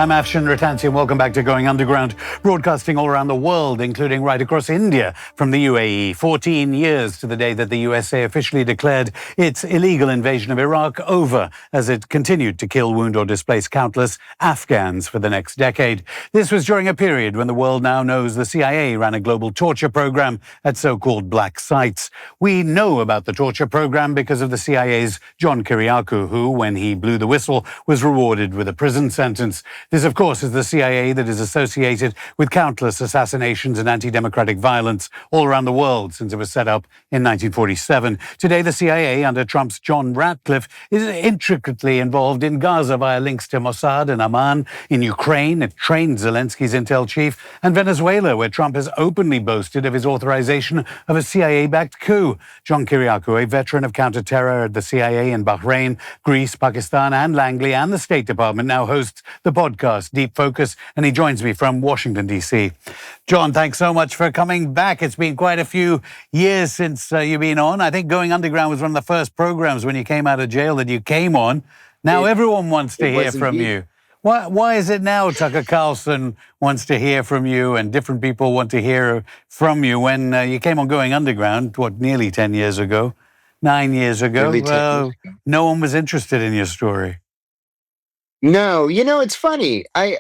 I'm Afshin Rattansi, and welcome back to Going Underground, broadcasting all around the world, including right across India from the UAE. 14 years to the day that the USA officially declared its illegal invasion of Iraq over, as it continued to kill, wound, or displace countless Afghans for the next decade. This was during a period when the world now knows the CIA ran a global torture program at so-called black sites. We know about the torture program because of the CIA's John Kiriakou, who, when he blew the whistle, was rewarded with a prison sentence. This, of course, is the CIA that is associated with countless assassinations and anti-democratic violence all around the world since it was set up in 1947. Today, the CIA, under Trump's John Ratcliffe, is intricately involved in Gaza via links to Mossad and Amman. In Ukraine, it trained Zelensky's intel chief, and Venezuela, where Trump has openly boasted of his authorization of a CIA-backed coup. John Kiriakou, a veteran of counter-terror at the CIA in Bahrain, Greece, Pakistan, and Langley, and the State Department, now hosts the podcast Deep Focus, and he joins me from Washington, D.C. John, thanks so much for coming back. It's been quite a few years since you've been on. I think Going Underground was one of the first programs when you came out of jail that you came on. Now everyone wants to hear from you. Why is it now Tucker Carlson wants to hear from you and different people want to hear from you when you came on Going Underground, nearly 10 years ago, 9 years ago? No one was interested in your story. No, it's funny. I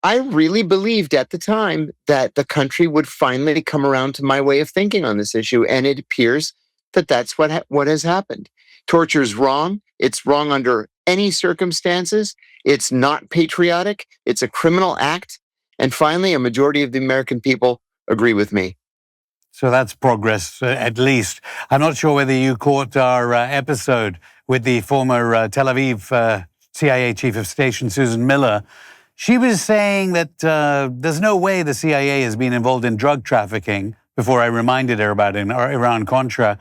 really believed at the time that the country would finally come around to my way of thinking on this issue, and it appears that that's what has happened. Torture is wrong. It's wrong under any circumstances. It's not patriotic. It's a criminal act. And finally, a majority of the American people agree with me. So that's progress, at least. I'm not sure whether you caught our episode with the former Tel Aviv CIA Chief of Station, Susan Miller. She was saying that there's no way the CIA has been involved in drug trafficking, before I reminded her about Iran-Contra.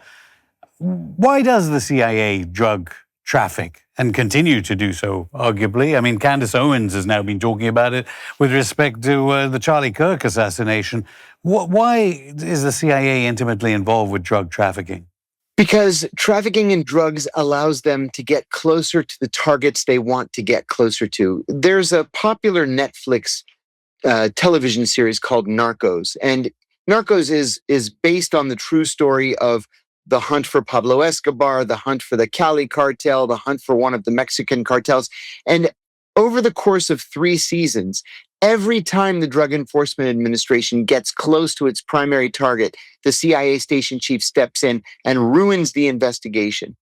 Why does the CIA drug traffic and continue to do so, arguably? I mean, Candace Owens has now been talking about it with respect to the Charlie Kirk assassination. Why is the CIA intimately involved with drug trafficking? Because trafficking in drugs allows them to get closer to the targets they want to get closer to. There's a popular Netflix television series called Narcos, and Narcos is based on the true story of the hunt for Pablo Escobar, the hunt for the Cali cartel, the hunt for one of the Mexican cartels. And over the course of 3 seasons, every time the Drug Enforcement Administration gets close to its primary target, the CIA station chief steps in and ruins the investigation.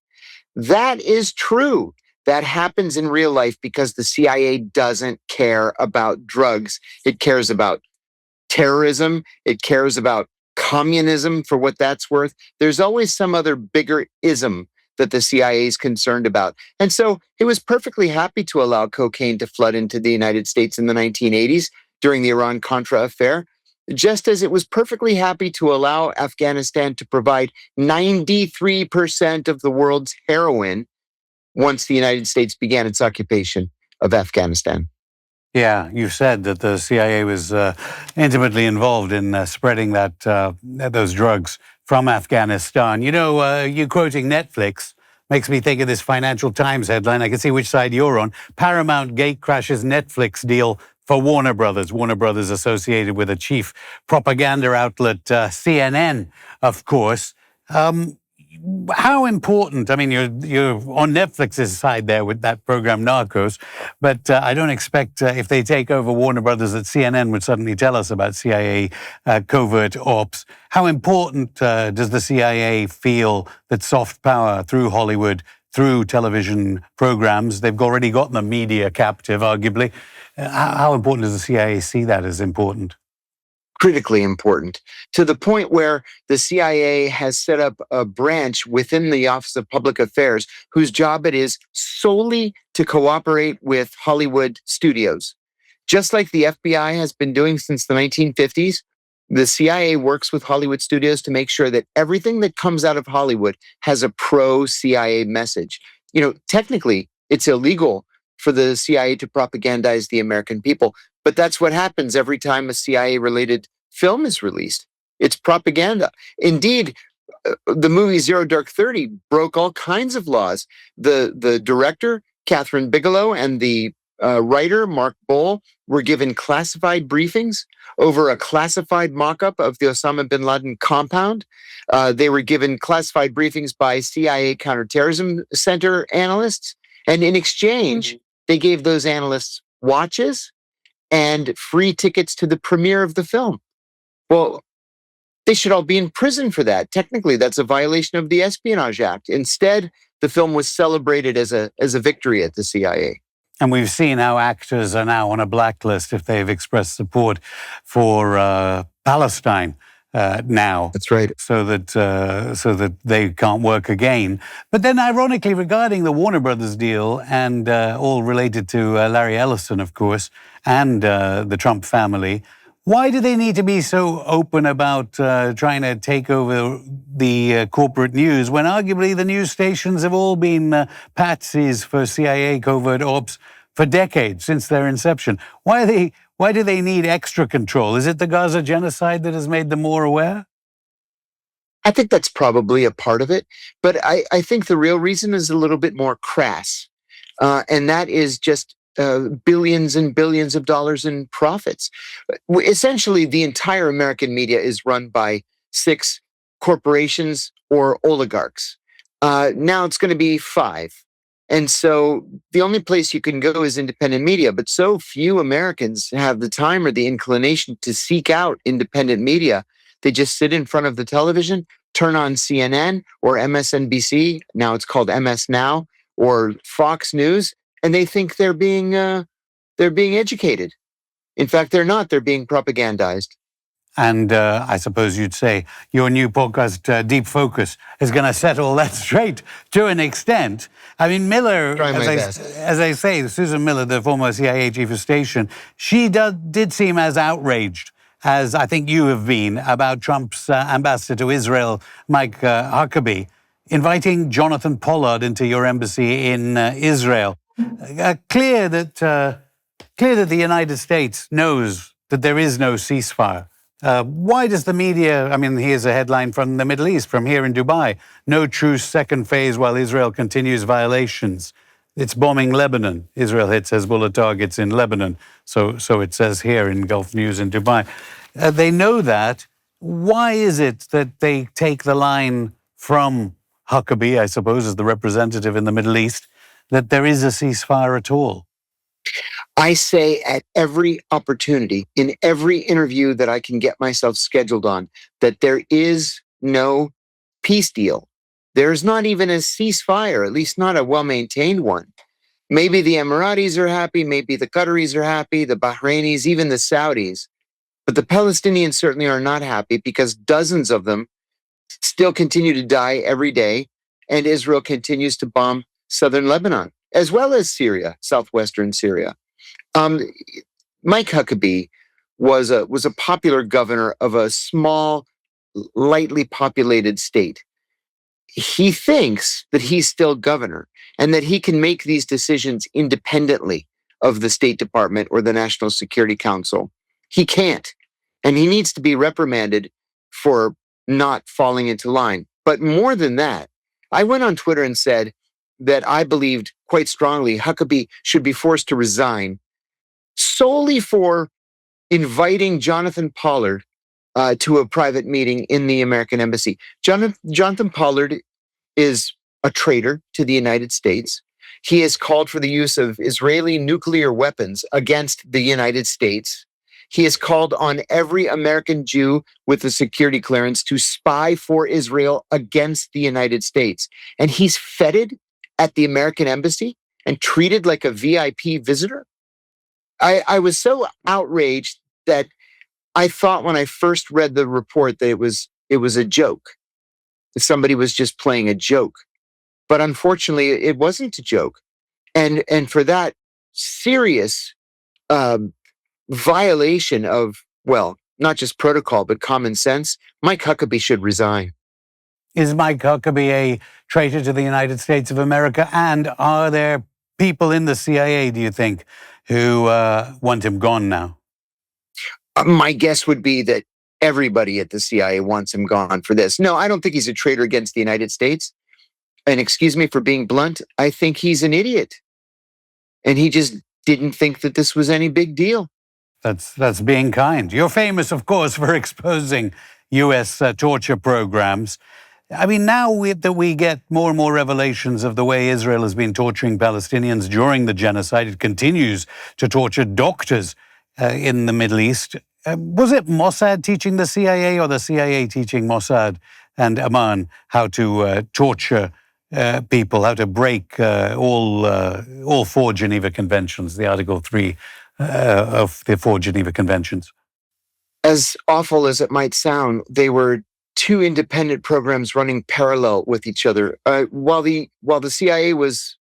That is true. That happens in real life because the CIA doesn't care about drugs. It cares about terrorism. It cares about communism, for what that's worth. There's always some other bigger ism that the CIA is concerned about. And so it was perfectly happy to allow cocaine to flood into the United States in the 1980s during the Iran-Contra affair, just as it was perfectly happy to allow Afghanistan to provide 93% of the world's heroin once the United States began its occupation of Afghanistan. Yeah, you said that the CIA was intimately involved in spreading those drugs from Afghanistan. You quoting Netflix makes me think of this Financial Times headline. I can see which side you're on. Paramount gate crashes Netflix deal for Warner Brothers. Warner Brothers associated with a chief propaganda outlet, CNN, of course. How important, I mean, you're on Netflix's side there with that program Narcos, but I don't expect if they take over Warner Brothers that CNN would suddenly tell us about CIA covert ops. How important does the CIA feel that soft power through Hollywood, through television programs, they've already got the media captive, arguably. How important does the CIA see that as important? Critically important, to the point where the CIA has set up a branch within the Office of Public Affairs whose job it is solely to cooperate with Hollywood studios. Just like the FBI has been doing since the 1950s, the CIA works with Hollywood studios to make sure that everything that comes out of Hollywood has a pro-CIA message. Technically, it's illegal for the CIA to propagandize the American people, but that's what happens every time a CIA-related film is released. It's propaganda. Indeed, the movie Zero Dark 30 broke all kinds of laws. The director, Catherine Bigelow, and the writer, Mark Bohl, were given classified briefings over a classified mock-up of the Osama bin Laden compound. They were given classified briefings by CIA counterterrorism center analysts. And in exchange, they gave those analysts watches and free tickets to the premiere of the film. Well, they should all be in prison for that. Technically, that's a violation of the Espionage Act. Instead, the film was celebrated as a victory at the CIA. And we've seen how actors are now on a blacklist if they've expressed support for Palestine now. That's right. So that they can't work again. But then, ironically, regarding the Warner Brothers deal and all related to Larry Ellison, of course, and the Trump family, why do they need to be so open about trying to take over the corporate news when arguably the news stations have all been patsies for CIA covert ops for decades since their inception? Why do they need extra control? Is it the Gaza genocide that has made them more aware? I think that's probably a part of it, but I think the real reason is a little bit more crass, and that is just billions and billions of dollars in profits. Essentially, the entire American media is run by 6 corporations or oligarchs. Now it's going to be 5. And so the only place you can go is independent media, but so few Americans have the time or the inclination to seek out independent media. They just sit in front of the television, turn on CNN or MSNBC, now it's called MS Now, or Fox News, and they think they're being educated. In fact, they're not. They're being propagandized. And I suppose you'd say your new podcast, Deep Focus, is going to set all that straight to an extent. I mean, Miller, as I say, Susan Miller, the former CIA chief of station, she did seem as outraged as I think you have been about Trump's ambassador to Israel, Mike Huckabee, inviting Jonathan Pollard into your embassy in Israel. Clear that the United States knows that there is no ceasefire. Why does the media, I mean, here's a headline from the Middle East, from here in Dubai, no truce second phase while Israel continues violations. It's bombing Lebanon. Israel hits Hezbollah targets in Lebanon. So it says here in Gulf News in Dubai. They know that. Why is it that they take the line from Huckabee, I suppose, as the representative in the Middle East, that there is a ceasefire at all? I say at every opportunity, in every interview that I can get myself scheduled on, that there is no peace deal. There's not even a ceasefire, at least not a well-maintained one. Maybe the Emiratis are happy, maybe the Qataris are happy, the Bahrainis, even the Saudis. But the Palestinians certainly are not happy because dozens of them still continue to die every day, and Israel continues to bomb southern Lebanon, as well as Syria, southwestern Syria. Mike Huckabee was a popular governor of a small, lightly populated state. He thinks that he's still governor and that he can make these decisions independently of the State Department or the National Security Council. He can't, and he needs to be reprimanded for not falling into line. But more than that, I went on Twitter and said that I believed quite strongly Huckabee should be forced to resign solely for inviting Jonathan Pollard to a private meeting in the American embassy. Jonathan Pollard is a traitor to the United States. He has called for the use of Israeli nuclear weapons against the United States. He has called on every American Jew with a security clearance to spy for Israel against the United States. And he's feted at the American embassy and treated like a VIP visitor. I was so outraged that I thought when I first read the report that it was a joke. That somebody was just playing a joke. But unfortunately, it wasn't a joke. And for that serious violation of, well, not just protocol, but common sense, Mike Huckabee should resign. Is Mike Huckabee a traitor to the United States of America? And are there people in the CIA, do you think, who want him gone now? My guess would be that everybody at the CIA wants him gone for this. No, I don't think he's a traitor against the United States. And excuse me for being blunt, I think he's an idiot. And he just didn't think that this was any big deal. That's being kind. You're famous, of course, for exposing U.S. Torture programs. I mean, now that we get more and more revelations of the way Israel has been torturing Palestinians during the genocide, it continues to torture doctors in the Middle East. Was it Mossad teaching the CIA or the CIA teaching Mossad and Amman how to torture people, how to break all four Geneva Conventions, the Article 3 of the four Geneva Conventions? As awful as it might sound, they were two independent programs running parallel with each other. While the CIA was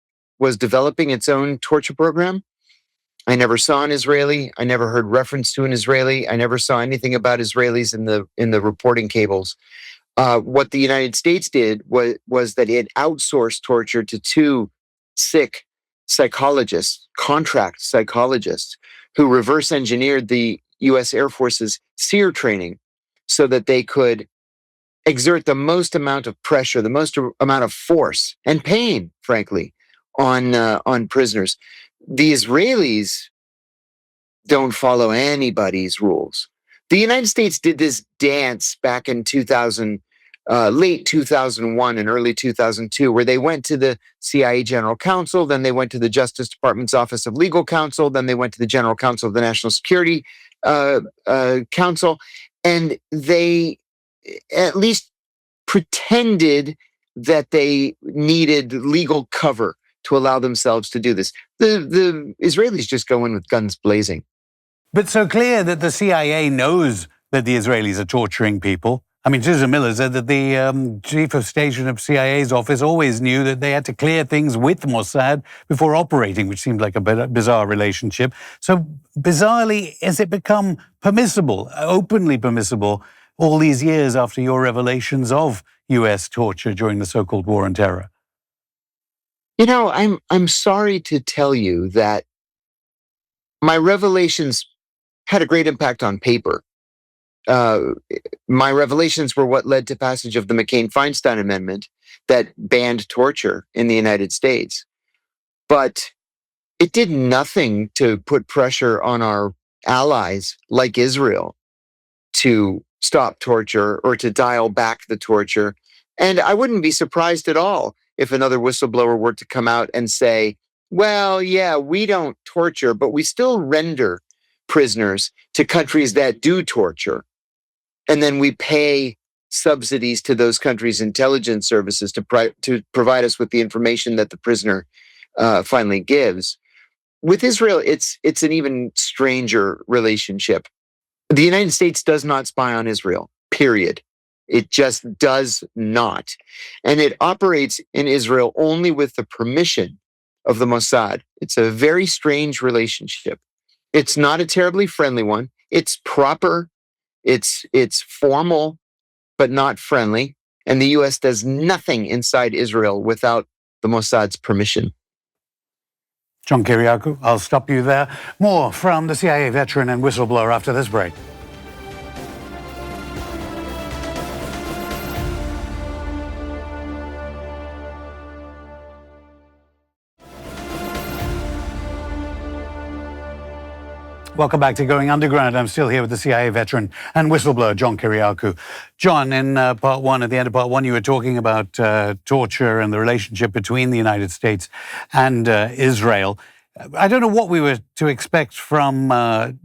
developing its own torture program, I never saw an Israeli. I never heard reference to an Israeli. I never saw anything about Israelis in the reporting cables. What the United States did was that it outsourced torture to two sick psychologists, contract psychologists, who reverse engineered the U.S. Air Force's SEER training so that they could exert the most amount of pressure, the most amount of force and pain, frankly, on prisoners. The Israelis don't follow anybody's rules. The United States did this dance back in late 2001 and early 2002, where they went to the CIA General Counsel, then they went to the Justice Department's Office of Legal Counsel, then they went to the General Counsel of the National Security Council, and they at least pretended that they needed legal cover to allow themselves to do this. The Israelis just go in with guns blazing. But so clear that the CIA knows that the Israelis are torturing people. I mean, Susan Miller said that the chief of station of CIA's office always knew that they had to clear things with Mossad before operating, which seemed like a bizarre relationship. So bizarrely, has it become permissible, openly permissible, all these years after your revelations of U.S. torture during the so-called War on Terror? You know, I'm sorry to tell you that my revelations had a great impact on paper. My revelations were what led to passage of the McCain-Feinstein Amendment that banned torture in the United States. But it did nothing to put pressure on our allies like Israel to stop torture or to dial back the torture. And I wouldn't be surprised at all if another whistleblower were to come out and say, well, yeah, we don't torture, but we still render prisoners to countries that do torture. And then we pay subsidies to those countries' intelligence services to provide us with the information that the prisoner finally gives. With Israel, it's an even stranger relationship. The United States does not spy on Israel, period. It just does not. And it operates in Israel only with the permission of the Mossad. It's a very strange relationship. It's not a terribly friendly one. It's proper. It's formal, but not friendly. And the U.S. does nothing inside Israel without the Mossad's permission. John Kiriakou, I'll stop you there. More from the CIA veteran and whistleblower after this break. Welcome back to Going Underground. I'm still here with the CIA veteran and whistleblower, John Kiriakou. John, in part one, at the end of part one, you were talking about torture and the relationship between the United States and Israel. I don't know what we were to expect from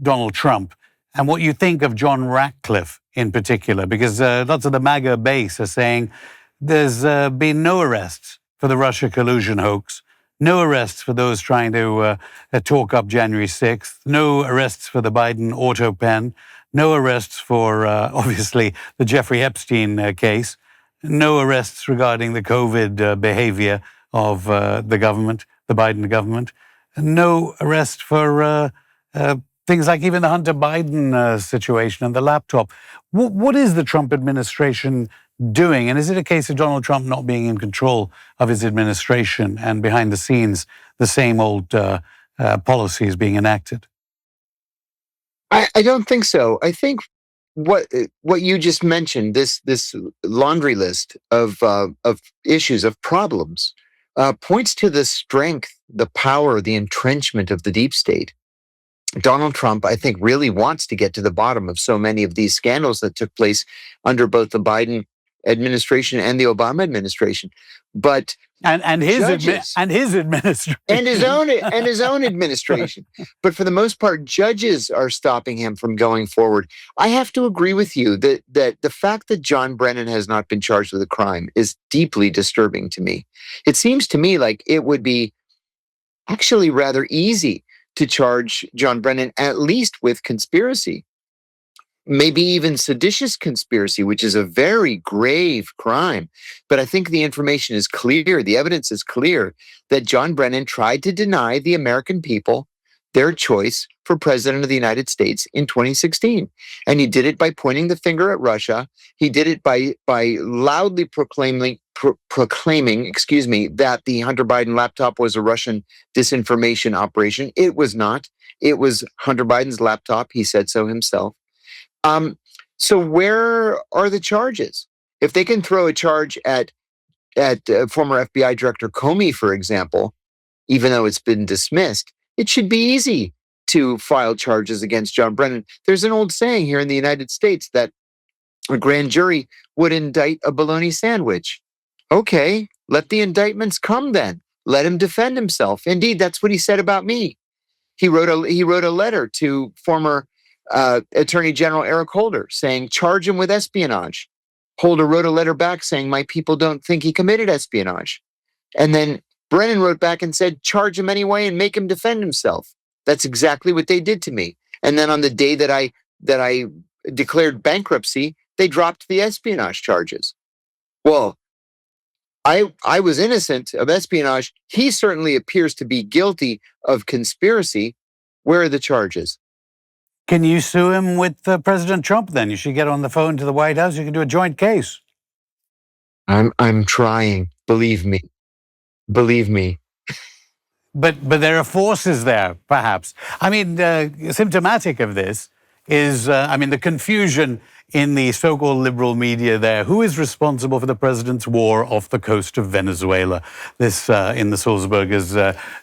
Donald Trump and what you think of John Ratcliffe in particular, because lots of the MAGA base are saying there's been no arrests for the Russia collusion hoax. No arrests for those trying to talk up January 6th. No arrests for the Biden auto pen. No arrests for, obviously, the Jeffrey Epstein case. No arrests regarding the COVID behavior of the government, the Biden government. No arrest for things like even the Hunter Biden situation and the laptop. What is the Trump administration doing? And is it a case of Donald Trump not being in control of his administration and behind the scenes, the same old policies being enacted? I don't think so. I think what you just mentioned, this laundry list of issues, of problems, points to the strength, the power, the entrenchment of the deep state. Donald Trump, I think, really wants to get to the bottom of so many of these scandals that took place under both the Biden administration and the Obama administration. But and his judges administration and his own administration. But for the most part, judges are stopping him from going forward. I have to agree with you that the fact that John Brennan has not been charged with a crime is deeply disturbing to me. It seems to me like it would be actually rather easy to charge John Brennan at least with conspiracy, maybe even seditious conspiracy, which is a very grave crime. But I think the information is clear, the evidence is clear that John Brennan tried to deny the American people their choice for president of the United States in 2016. And he did it by pointing the finger at Russia. He did it by loudly proclaiming, that the Hunter Biden laptop was a Russian disinformation operation. It was not. It was Hunter Biden's laptop. He said so himself. So where are the charges? If they can throw a charge at former FBI Director Comey, for example, even though it's been dismissed, it should be easy to file charges against John Brennan. There's an old saying here in the United States that a grand jury would indict a bologna sandwich. Okay, let the indictments come then. Let him defend himself. Indeed, that's what he said about me. He wrote a letter to former Attorney General Eric Holder saying, charge him with espionage. Holder wrote a letter back saying, my people don't think he committed espionage. And then Brennan wrote back and said, charge him anyway and make him defend himself. That's exactly what they did to me. And then on the day that I declared bankruptcy, they dropped the espionage charges. Well, I was innocent of espionage. He certainly appears to be guilty of conspiracy. Where are the charges? Can you sue him with President Trump then? You should get on the phone to the White House. You can do a joint case. I'm trying. Believe me. But there are forces there, perhaps. I mean, symptomatic of this is, the confusion in the so-called liberal media there. Who is responsible for the president's war off the coast of Venezuela? This in the Sulzberger's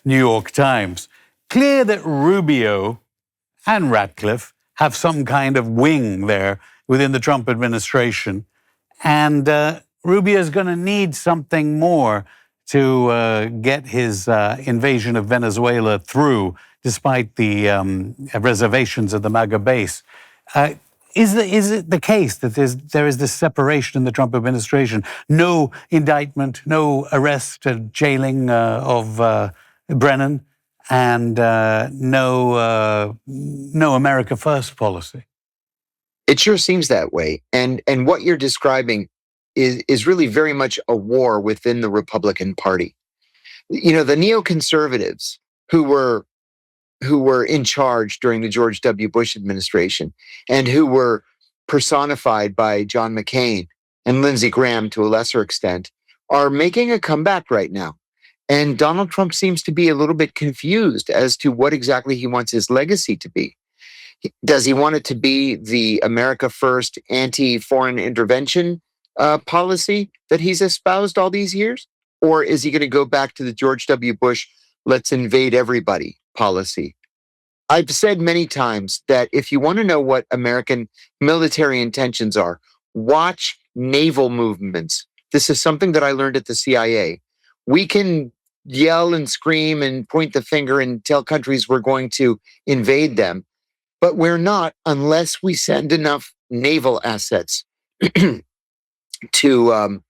New York Times. Clear that Rubio and Ratcliffe have some kind of wing there within the Trump administration. And Rubio's going to need something more to get his invasion of Venezuela through, despite the reservations of the MAGA base. Is it the case that there is this separation in the Trump administration? No indictment, no arrest, jailing of Brennan, and no America First policy? It sure seems that way. And what you're describing is really very much a war within the Republican Party. You know, the neoconservatives who were in charge during the George W. Bush administration and who were personified by John McCain and Lindsey Graham to a lesser extent are making a comeback right now. And Donald Trump seems to be a little bit confused as to what exactly he wants his legacy to be. Does he want it to be the America First anti-foreign intervention policy that he's espoused all these years? Or is he going to go back to the George W. Bush, let's invade everybody policy? I've said many times that if you want to know what American military intentions are, watch naval movements. This is something that I learned at the CIA. We can yell and scream and point the finger and tell countries we're going to invade them, but we're not unless we send enough naval assets to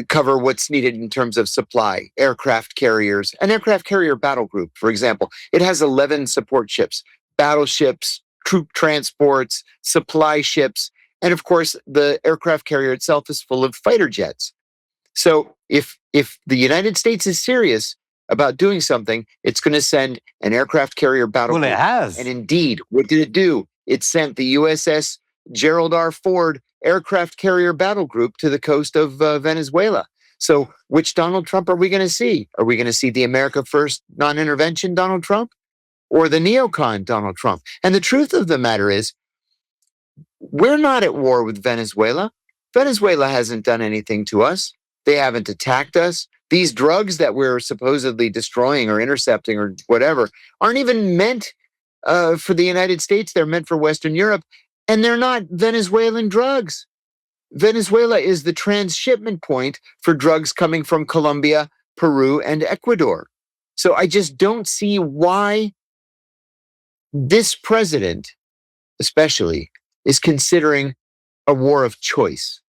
cover what's needed in terms of supply. Aircraft carriers, an aircraft carrier battle group, for example, it has 11 support ships, battleships, troop transports, supply ships, and of course, the aircraft carrier itself is full of fighter jets. So if the United States is serious about doing something, it's going to send an aircraft carrier battle group. Well, it has. And indeed, what did it do? It sent the USS Gerald R. Ford aircraft carrier battle group to the coast of Venezuela. So which Donald Trump are we going to see? Are we going to see the America First non-intervention Donald Trump or the neocon Donald Trump? And the truth of the matter is, we're not at war with Venezuela. Venezuela hasn't done anything to us. They haven't attacked us. These drugs that we're supposedly destroying or intercepting or whatever aren't even meant for the United States. They're meant for Western Europe, and they're not Venezuelan drugs. Venezuela is the transshipment point for drugs coming from Colombia, Peru, and Ecuador. So I just don't see why this president, especially, is considering a war of choice.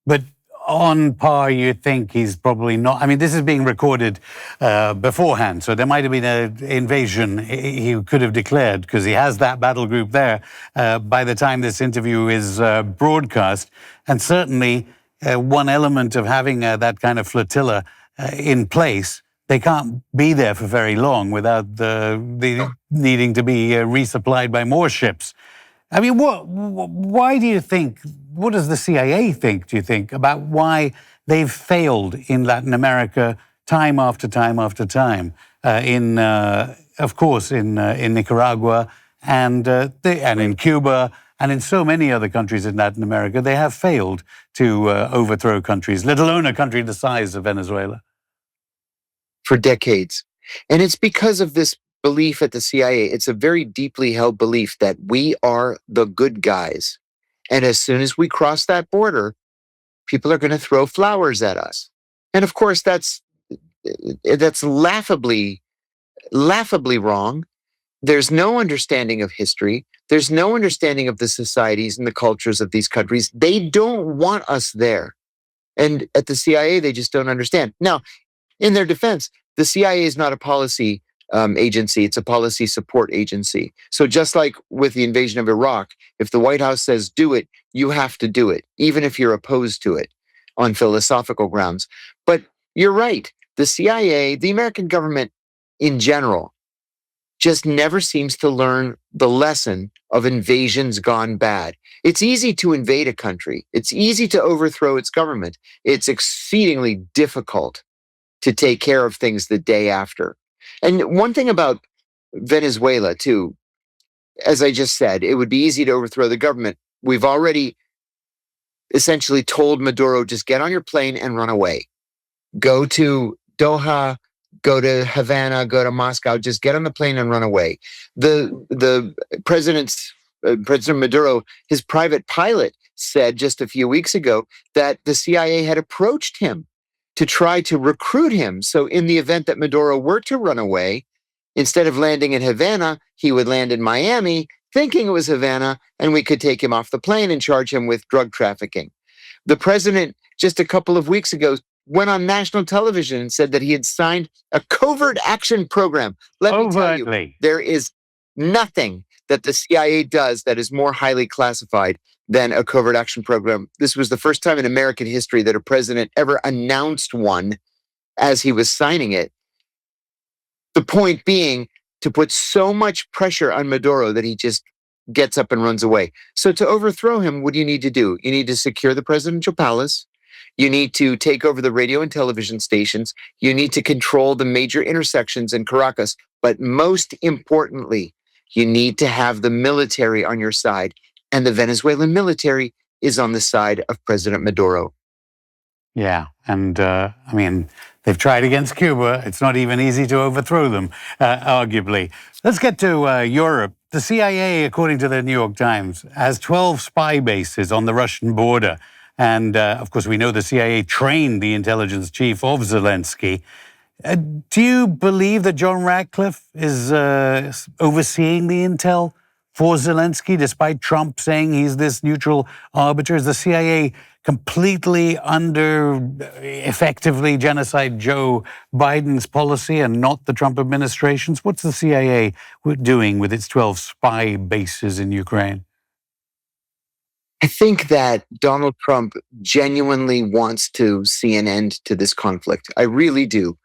But on par, you think he's probably not. I mean, this is being recorded beforehand, so there might have been an invasion he could have declared because he has that battle group there by the time this interview is broadcast. And certainly, one element of having that kind of flotilla in place, they can't be there for very long without the needing to be resupplied by more ships. I mean, why do you think, what does the CIA think, do you think, about why they've failed in Latin America time after time after time? Of course, in Nicaragua and in Cuba and in so many other countries in Latin America, they have failed to overthrow countries, let alone a country the size of Venezuela. For decades. And it's because of this belief at the CIA. It's a very deeply held belief that we are the good guys. And as soon as we cross that border, people are going to throw flowers at us. And of course, that's laughably wrong. There's no understanding of history. There's no understanding of the societies and the cultures of these countries. They don't want us there. And at the CIA, they just don't understand. Now, in their defense, the CIA is not a policy agency. It's a policy support agency. So just like with the invasion of Iraq, if the White House says do it, you have to do it, even if you're opposed to it on philosophical grounds. But you're right. The CIA, the American government in general, just never seems to learn the lesson of invasions gone bad. It's easy to invade a country. It's easy to overthrow its government. It's exceedingly difficult to take care of things the day after. And one thing about Venezuela, too, as I just said, it would be easy to overthrow the government. We've already essentially told Maduro, just get on your plane and run away. Go to Doha, go to Havana, go to Moscow, just get on the plane and run away. The President Maduro, his private pilot, said just a few weeks ago that the CIA had approached him to try to recruit him. So in the event that Maduro were to run away, instead of landing in Havana, he would land in Miami, thinking it was Havana, and we could take him off the plane and charge him with drug trafficking. The president, just a couple of weeks ago, went on national television and said that he had signed a covert action program. Let me tell you, there is nothing that the CIA does that is more highly classified than a covert action program. This was the first time in American history that a president ever announced one as he was signing it. The point being to put so much pressure on Maduro that he just gets up and runs away. So to overthrow him, what do you need to do? You need to secure the presidential palace. You need to take over the radio and television stations. You need to control the major intersections in Caracas. But most importantly, you need to have the military on your side. And the Venezuelan military is on the side of President Maduro. Yeah, and I mean, they've tried against Cuba. It's not even easy to overthrow them, arguably. Let's get to Europe. The CIA, according to the New York Times, has 12 spy bases on the Russian border. And, of course, we know the CIA trained the intelligence chief of Zelensky. Do you believe that John Ratcliffe is overseeing the intel for Zelensky, despite Trump saying he's this neutral arbiter? Is the CIA completely under, effectively, genocide Joe Biden's policy and not the Trump administration's? What's the CIA doing with its 12 spy bases in Ukraine? I think that Donald Trump genuinely wants to see an end to this conflict. I really do.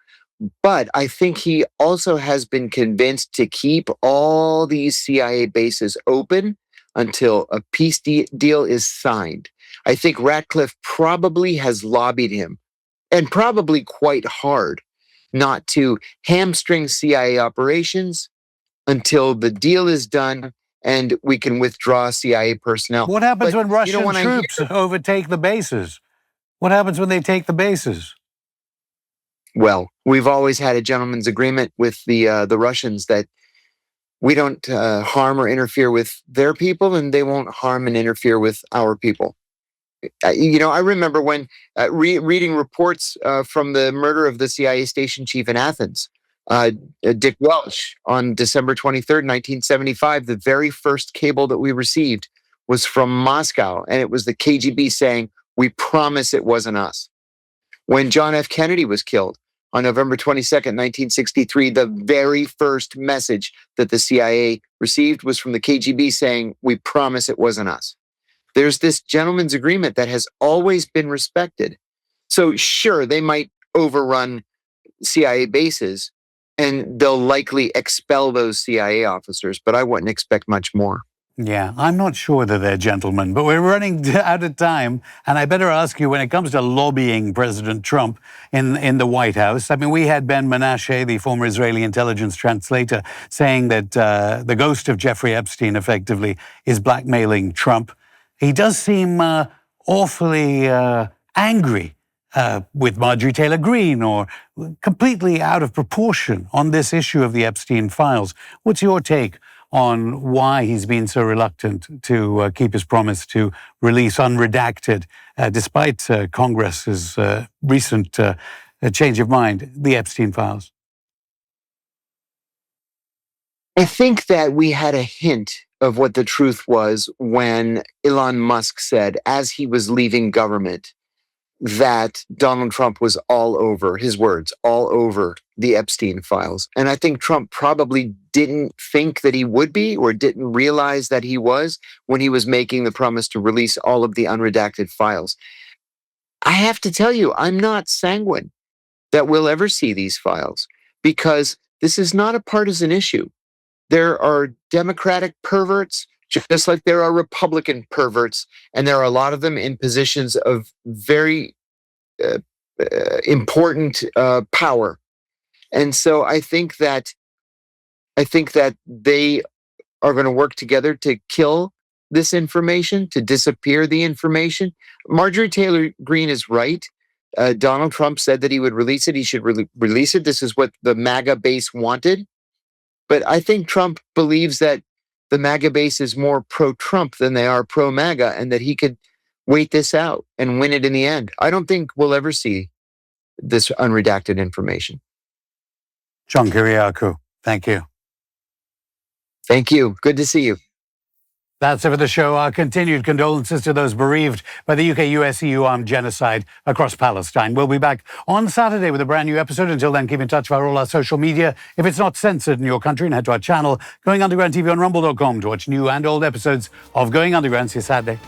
But I think he also has been convinced to keep all these CIA bases open until a peace deal is signed. I think Ratcliffe probably has lobbied him, and probably quite hard, not to hamstring CIA operations until the deal is done and we can withdraw CIA personnel. What happens when Russian troops overtake the bases? What happens when they take the bases? Well, we've always had a gentleman's agreement with the Russians that we don't harm or interfere with their people, and they won't harm and interfere with our people. I remember when reading reports from the murder of the CIA station chief in Athens, Dick Welch, on December 23rd, 1975. The very first cable that we received was from Moscow, and it was the KGB saying, "We promise it wasn't us." When John F. Kennedy was killed on November 22nd, 1963, the very first message that the CIA received was from the KGB saying, "We promise it wasn't us." There's this gentleman's agreement that has always been respected. So sure, they might overrun CIA bases and they'll likely expel those CIA officers, but I wouldn't expect much more. Yeah, I'm not sure that they're gentlemen, but we're running out of time. And I better ask you, when it comes to lobbying President Trump in the White House, I mean, we had Ben Menashe, the former Israeli intelligence translator, saying that the ghost of Jeffrey Epstein effectively is blackmailing Trump. He does seem awfully angry with Marjorie Taylor Greene, or completely out of proportion on this issue of the Epstein Files. What's your take on why he's been so reluctant to keep his promise to release unredacted, despite Congress's recent change of mind, the Epstein Files? I think that we had a hint of what the truth was when Elon Musk said, as he was leaving government, that Donald Trump was all over, his words, all over the Epstein Files. And I think Trump probably didn't think that he would be, or didn't realize that he was, when he was making the promise to release all of the unredacted files. I have to tell you, I'm not sanguine that we'll ever see these files, because this is not a partisan issue. There are Democratic perverts, just like there are Republican perverts, and there are a lot of them in positions of very important power. And so I think that they are going to work together to kill this information, to disappear the information. Marjorie Taylor Greene is right. Donald Trump said that he would release it. He should release it. This is what the MAGA base wanted. But I think Trump believes that the MAGA base is more pro-Trump than they are pro-MAGA, and that he could wait this out and win it in the end. I don't think we'll ever see this unredacted information. John Kiriakou, thank you. Thank you. Good to see you. That's it for the show. Our continued condolences to those bereaved by the UK-US EU armed genocide across Palestine. We'll be back on Saturday with a brand new episode. Until then, keep in touch via all our social media. If it's not censored in your country, and head to our channel, Going Underground TV on rumble.com, to watch new and old episodes of Going Underground. See you Saturday.